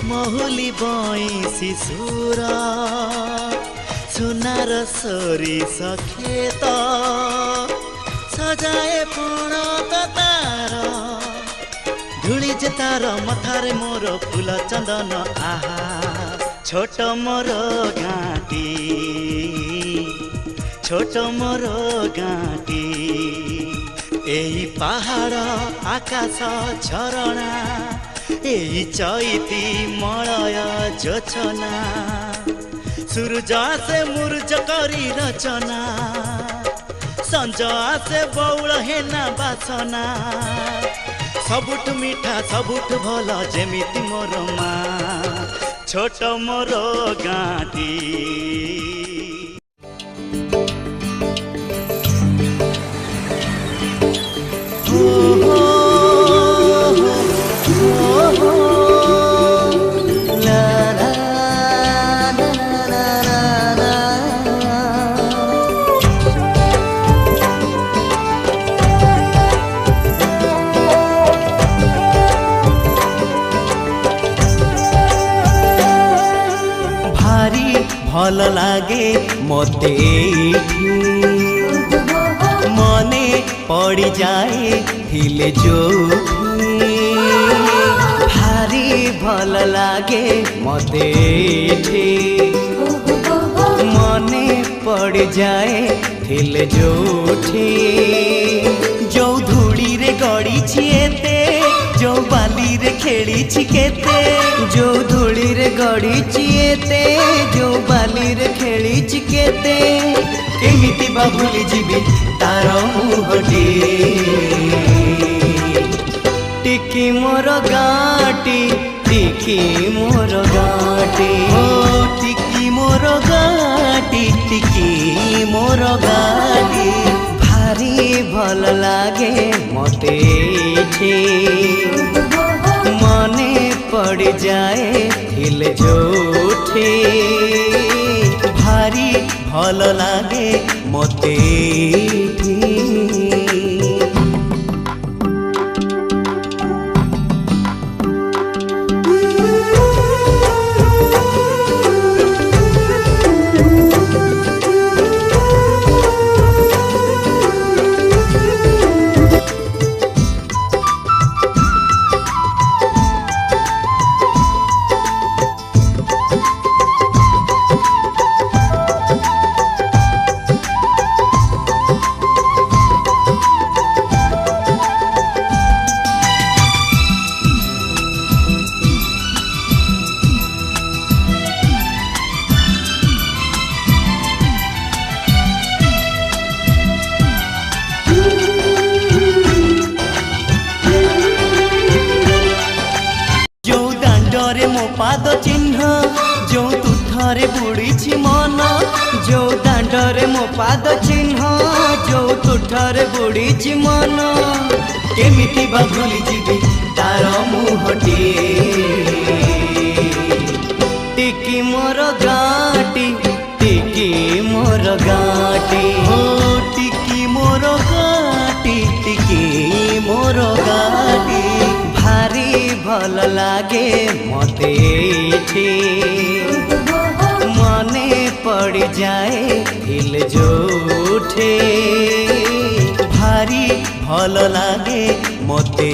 महुली बइसी सुर सुनार सोरिस खेत सजाए पण तार धूली जे तार मथारे मोर फूल चंदन आहा छोट मोर गाँटी छोट मोर गाँटी एई पहाड़ आकाश झरणा एई चैती मलय जोचना सूरज आसे मुरुज करी रचना संज आसे बौल हेना बासना सबुठ मीठा सबुठ भल जेमिति मोर माँ छोट मोर गाँटी भल लागे मते मने पड़ी जाए हिले जो भारी भल लागे मते मने पड़ जाए हिले जोठी जो धूली रे गड़ी छिएते जो बाली रे खेली छिकेते जो धूली रे गड़ी छिएते जो बाली रे खेली छिकेते केमिति बा भूली जीवी तार मुहटी टिकी मोर गाँटी टिकी मोर गाँटी ओ टिकी मोर गाँटी टिकी मोर गाँटी भारी भल लागे मते मने पड़ जाए हिल जोठे भारी भल लागे मते पाद चिन्ह जो तुठरे बुड़ी मन जो दांडरे मो पाद चिन्ह जो तुठरे बुड़ी मन केमिति बा भूली जीवी तार मुहटी टिकी मोर गाँटी टिकी मोर गाँटी ओ टिकी मोर गाँटी टिकी मोर गाँटी भारी भल लागे मते मने पड़ जाए हिल जोठे भारी भल लागे मते